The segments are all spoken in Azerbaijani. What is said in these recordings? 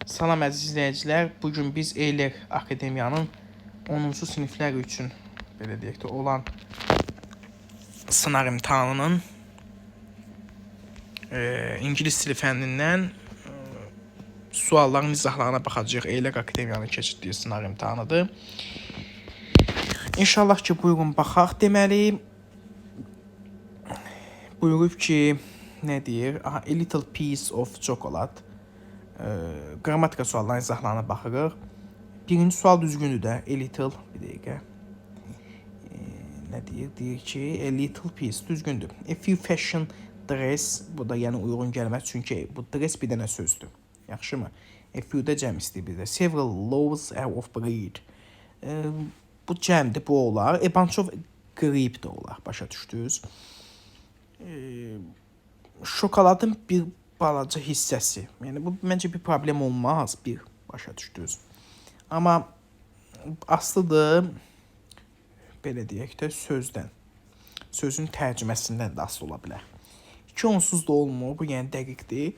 Salam əziz izləyicilər. Bugün biz Eyler Akademiyanın 10-cu siniflər üçün belə deyək də olan sınav imtahanının İngilis dili fənnindən sualların izahlarına baxacağıq. Eyler Akademiyanın keçirdiyi sınav imtahanıdır. İnşallah ki, buyurun baxaq. Deməli, buyurub ki, nə deyir? A little piece of chocolate. Qrammatika suallarının izahlarına baxırıq. Birinci sual düzgündür də. A little, bir dəqiqə. Nə deyir? Deyir ki, a little piece düzgündür. A few fashion dress, bu da yəni uyğun gəlməz, çünki bu dress bir dənə sözdür. Yaxşımı? A few də cəm istəyir bir də. Several loaves of bread. Bu cəmdir, bu olar. A bunch of grape də olar, başa düşdünüz. Şokoladın bir balaca hissəsi. Yəni bu məncə bir problem olmaz, bir başa düşdünüz. Amma aslıdır belə deyək də sözdən. Sözün tərcüməsindən də asılı ola bilər. 2 onsuz da olmur, bu yəni dəqiqdir.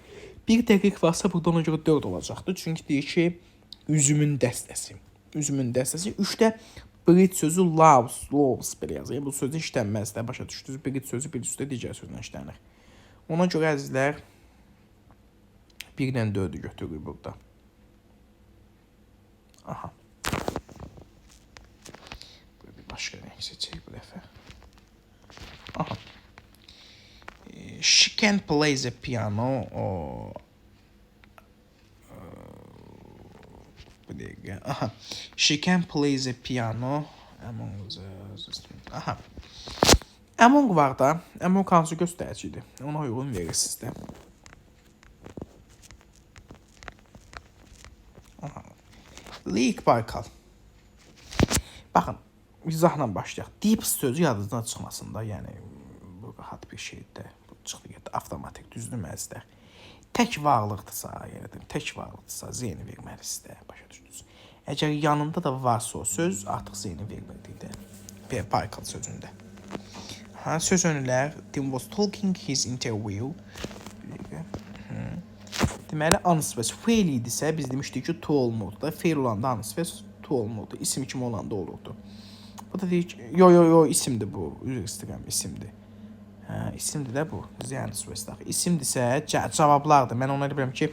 Bir dəqiq varsa burada ona görə 4 olacaqdır. Çünki deyir ki, üzümün dəstəsi. Üzümün dəstəsi. 3də bread sözü loves belə yazır. Bu sözü işlənməz də, başa düşdünüz. Bread sözü bir üstə digər sözlə işlənir. Ona görə əzizlər 1-dən 4-ü götürürük burada. Aha. Burada bir başqa renk seçək bu dəfə. Aha. She can play the piano. Bir dəqiqə. Aha. She can play the piano. Aha. Among var da. Among hansı göstəricidir? Ona uyğun verirsiniz də. Lake Baykal. Baxın, izahla başlayaq. Deep sözü yadınızdan çıxmasın da, yəni bu rahat bir şeydir. Bu çıxdı getdi, avtomatik düzdürməzlər. Tək varlıqdırsa, yəni tək varlıqdırsa zeyni verməlisiniz də, başa düşdünüz. Əgər yanında da varsa o söz, artıq zeyni verməkdir. Baykal sözündə. Ha, söz önülər. Tim was talking his interview. Deməli, ansvəs feil idisə, biz demişdik ki, to olmurdu da. Feil olanda ansvəs to olmurdu. İsim kimi olanda olurdu. Bu da deyir ki, yo, isimdir bu. Üzr istəyirəm, isimdir. Hə, isimdir də bu. Ansvəs daxil. İsimdirsə, cavablardır. Mən ona bilirəm ki,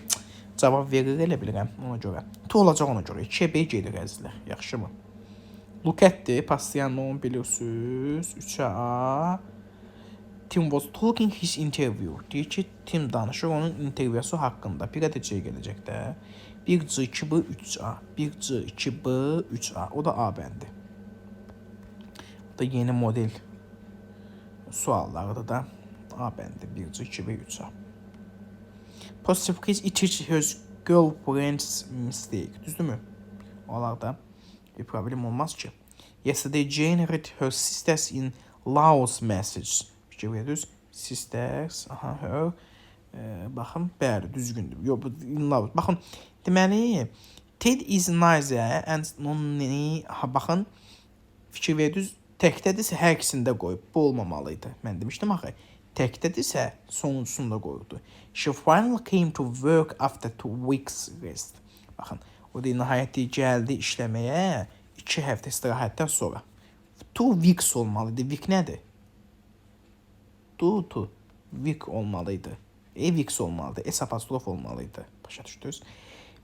cavab verir elə bilirəm ona görə. To olacaq ona görə. 2-yə B gedir əzizlər. Yaxşımı? Look at'dir. Pastiyanın bilirsiniz. 3-ə A. Tim was talking his interview. Deyir ki, Tim danışır onun intervyusu haqqında. Bir də C gələcək də. 1C, 2B, 3A. 1C, 2B, 3A. O da A bəndi. Bu da yeni model suallarıdır da. A bəndi. 1C, 2B, 3A. Positive case, it is his girlfriend's mistake. Düzdürmü? Olar da bir problem olmaz ki. Yesterday Jane read her sisters in Laos message. Fikir verirsiniz. Sisters, aha, her. Baxın, bəli, düzgündür. Yox, bu in Laos. Baxın, deməli, Ted is nice and nonni. Baxın, fikir verirsiniz. Təkdədirsə, hər ikisini də qoyub. Bu olmamalıydı. Mən demişdim axı. Təkdədirsə, sonuncusunu da qoyurdu. She finally came to work after 2 weeks rest. Baxın, o da nəhayət gəldi işləməyə 2 həftə istirahətdən sonra. 2 weeks olmalıydı. Week nədir? 2 week olmalıydı. Weeks olmalıydı. S apostrof olmalıydı. Başa düşdünüz?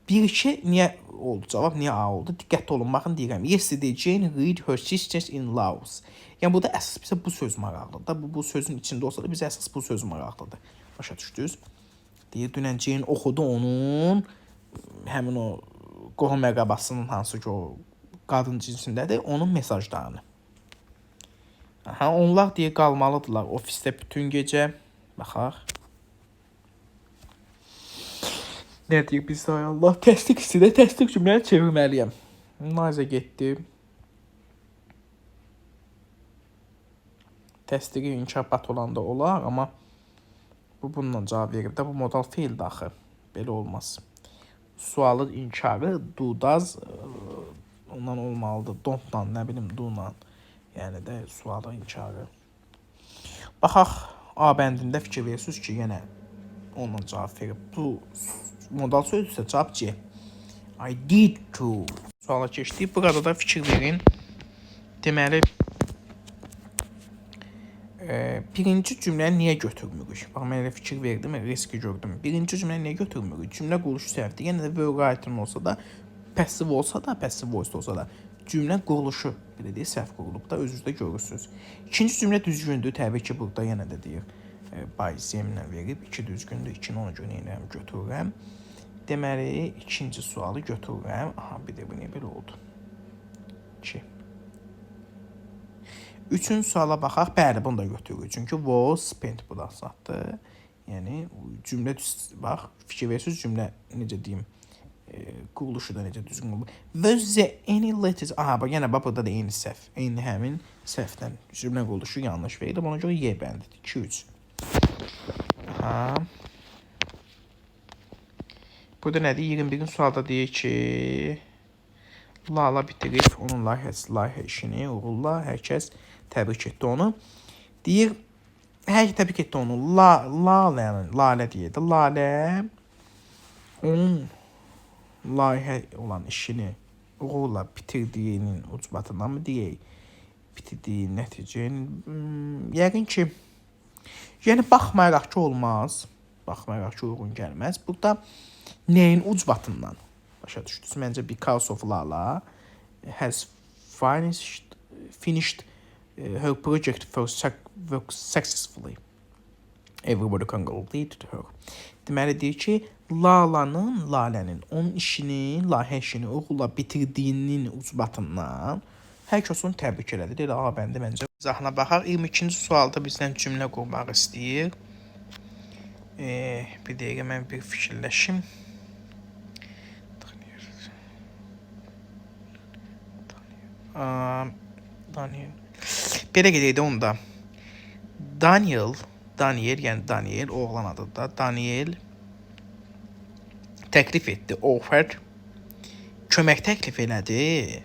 1-2 niyə oldu cavab? Niyə A oldu? Diqqətli olun. Baxın, deyirəm. Yesterday Jane read her sisters in Laos. Yəni, burada əsas bizə bu söz maraqlıdır. Bu sözün içində olsa da bizə əsas bu söz maraqlıdır. Başa düşdünüz? Deyir, dünən Jane oxudu onun həmin o qohum məqabasının hansı ki o qadın cinsindədir, onun mesajlarını. Aha, onlar deyə qalmalıdırlar ofisdə bütün gecə. Baxaq. Nə deyir bizdə, ay Allah, təsdiq istədə, təsdiq cümləni çevirməliyəm. Nazə getdi. Təsdiqi inkişabat olanda olar, amma bu bununla cavab verib də, bu modal feil daxı. Belə olmaz. Sualı inkarı do-does ondan olmalıdır. Don't-la, nə bilim, do-la. Yəni də sualı inkarı. Baxaq, A bəndində fikir verirsiniz ki, yenə onunla cavab verib. Bu modal sözdürsə cavab C. I did to. Suala keçdik. Burada da fikir verin. Deməli, birinci cümləni niyə götürmürük? Bax, mən elə fikir verdim, riski gördüm. Birinci cümləni niyə götürmürük? Cümlə quruluşu səhvdir. Yenə də verb item olsa da, passive olsa da, passive voice olsa da, cümlə quruluşu belə deyək, səhv qurulub da özünüzdə görürsünüz. İkinci cümlə düzgündür. Təbii ki, burada yenə də deyir, by zemlə verib, 2 düzgündür. 2-ni ona görə neyirəm, götürürəm. Deməli, ikinci sualı götürürəm. Aha, bir də bu niyə belə oldu? 2. Üçüncü suala baxaq. Bəli, bunu da götürürük. Çünki was spent bu da satdı. Yəni cümlə bax, fikir versiniz cümlə necə deyim, quruluşu da necə düzgün olub. Was there any letters? Aha, bax yenə bax burada da eyni səhv. Eyni həmin səhvdən cümlə quruluşu yanlış verilib. Ona görə Y bəndidir. 2-3. Aha. Burada nədir? 21-ci sualda deyir ki, Lala bitirib onun layihə işini uğurla. Hər kəs təbrik etdi onu. Deyir, hər kəs təbrik etdi onu. Lalə deyirdi. Lalə onun layihə olan işini uğurla bitirdiyinin ucbatından mı deyək? Bitirdiyi nəticənin, yəqin ki, yəni baxmayaraq ki olmaz. Baxmayaraq ki uyğun gəlməz. Burada nəyin ucbatından? Başa düşdünüz. Məncə because of Lala has finished her project work successfully. Everybody congratulated her. Deməli deyir ki, Lalənin onun işini, layihə işini uğurla bitirdiyinin ucbatından hər kəs onu təbrik elədi. Deyir, A bəndə məncə. İzahına baxaq. 22-ci sualda bizdən cümlə qurmaq istəyir. Bir dəqiqə mən bir fikirləşim. Daniel. Belə gedəydi onda. Daniel, yəni Daniel, oğlan adı da. Daniel təklif etdi, offer. Kömək təklif elədi.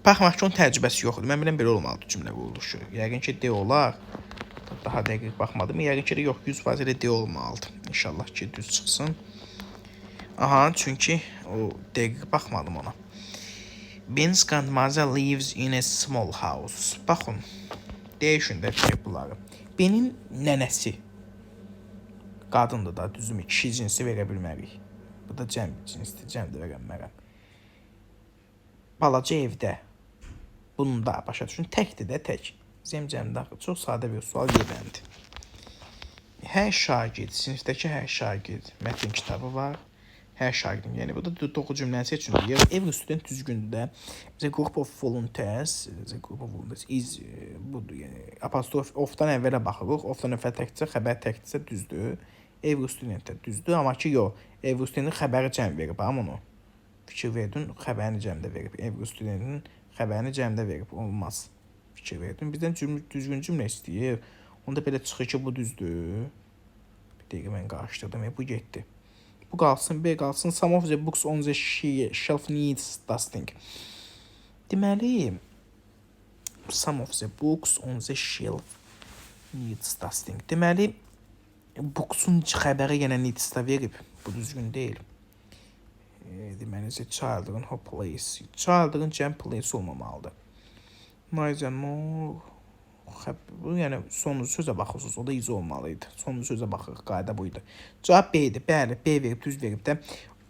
Baxmaq ki, onun təcrübəsi yoxdur. Mən biləm belə olmalıdır cümlə quruluşu. Yəqin ki, D olar. Daha dəqiq baxmadım. Yəqin ki, yox, 100% elə D olmalıdır. İnşallah ki, düz çıxsın. Aha, çünki o dəqiq baxmadım ona. Ben's grandmother lives in a small house. Baxın, dəyişin də bunları. Benin nənəsi qadındır da, düzümü, kişi cinsi verə bilmərik. Bu da cəm cinsdir, cəm də verə bilmərəm. Balaca evdə. Bunun da başa düşün, təkdir də tək. Cəmdə çox sadə bir sual yebəndir. Hər şagird, sinifdəki hər şagird mətn kitabı var. Hər şagirdin, yəni bu da 9 cümləni seçilir. Every student düzgündür də. The group of volunteers is budur, yəni apostrof of-dan əvvələ baxırıq. Of-dan əvvəl təkcə, xəbər təkcə düzdür. Every student də düzdür, amma ki yox. Every studentin xəbəri cəm verib, amma onu fikir verdin, xəbərini cəmdə verib. Every studentin xəbərini cəmdə verib, olmaz. Fikir verdin. Bizdən düzgün cümlə istəyir. Onda belə çıxır ki, bu düzdür. Bir dəqiqə mən qarışdırdım, bu getdi. Bu qalsın, B qalsın. Some of the books on the shelf needs dusting. Deməli, some of the books on the shelf needs dusting. Deməli, booksun xəbəri yenə needs-da verib. Bu düzgün deyil. Deməli, children her place. Children cəm place olmamalıdır. Neither nor. Bu yəni sonuncu sözə baxırsınız, o da iz olmalıydı. Sonuncu sözə baxırıq, qayda buydu. Cavab B-dir. Bəli, B verib, düz verib də.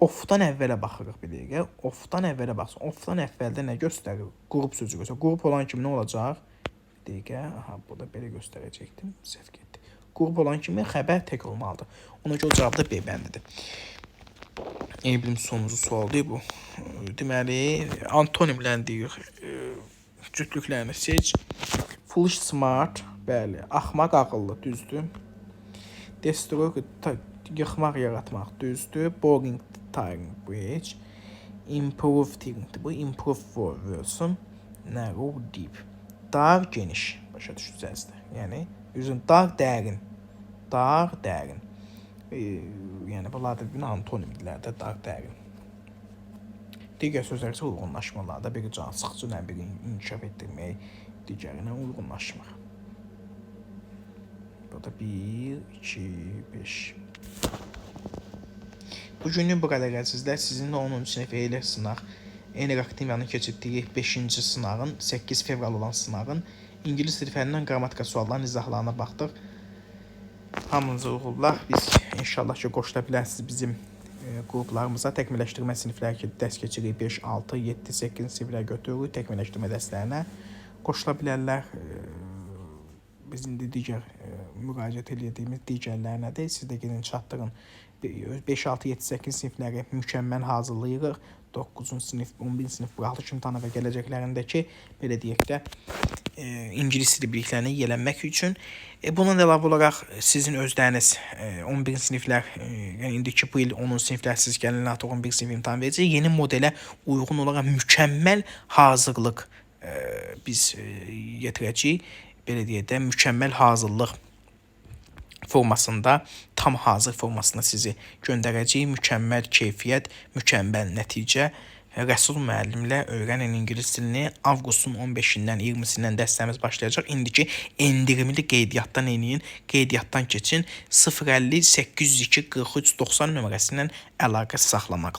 Of-dan əvvələ baxırıq bir dəqiqə. Of-dan əvvələ baxsın. Of-dan əvvəldə nə göstərir? Qrup sözü göstərir. Qrup olan kimi nə olacaq? Bir dəqiqə. Aha, burada belə göstərəcəkdim. Səhv getdi. Qrup olan kimi xəbər tək olmalıdır. Ona görə cavab da B bəndidir. Bilim sonuncu sualdır bu. Deməli, antonimlərini deyir. Cütlüklərini seç. Foolish smart, bəli, axmaq ağıllı, düzdür. Destroy, yıxmaq, yaratmaq, düzdür. Boring, tiring, bridge. Improve, bu improve for versin. Narrow, deep. Dar, geniş, başa düşəcəksiniz. Yəni, üzün dar, dərin. Dar, dərin. Yəni, bunlar da antonimlər də dar, dərin. Digər sözlər isə uyğunlaşmalarda biri can sıxıcı, biri inkişaf etdirmək, digərinə uyğunlaşmaq. Burada 1, 2, 5. Bugünlük bu qədər əzizlər. Sizinlə 10-cu sinif Eyler sınaq, Ener Akademiyanın keçirdiyi 5-ci sınağın, 8 fevral olan sınağın İngilis dili fənnindən qrammatika suallarının izahlarına baxdıq. Hamınıza uğurlar. Biz inşallah ki, qoşula bilərsiniz bizim qruplarımıza. Təkmilləşdirmə sinifləri ki, dərs keçirik 5, 6, 7, 8 siniflər götürürük. Təkmilləşdirmə dərslərinə qoşula bilərlər. Biz indi digər müraciət edədiyimiz digərlərinə də siz də gedin çatdırın. 5, 6, 7, 8 sinifləri mükəmməl hazırlayırıq. 9-cu sinif, 11-ci sinif buraxılış imtahanı və gələcəklərindəki belə deyək də İngilis dili biliklərini yiyələnmək üçün. Bundan əlavə olaraq sizin özləriniz 11-ci siniflər, yəni indiki bu il 10-cu siniflər siz gəlin artıq 11-ci sinif imtahan verəcək. Yeni modelə uyğun olaraq mükəmməl hazırlıq biz yetirəcəyik. Belə deyək də mükəmməl hazırlıq formasında, tam hazır formasında sizi göndərəcəyik. Mükəmməl keyfiyyət, mükəmməl nəticə. Rəsul müəllimlə öyrənin ingilis dilini. Avqustun 15-dən 20-sindən dərslərimiz başlayacaq. İndiki endirimli qeydiyyatdan eləyin. Qeydiyyatdan keçin. 050 802 43 90 nömrəsindən əlaqə saxlamaq.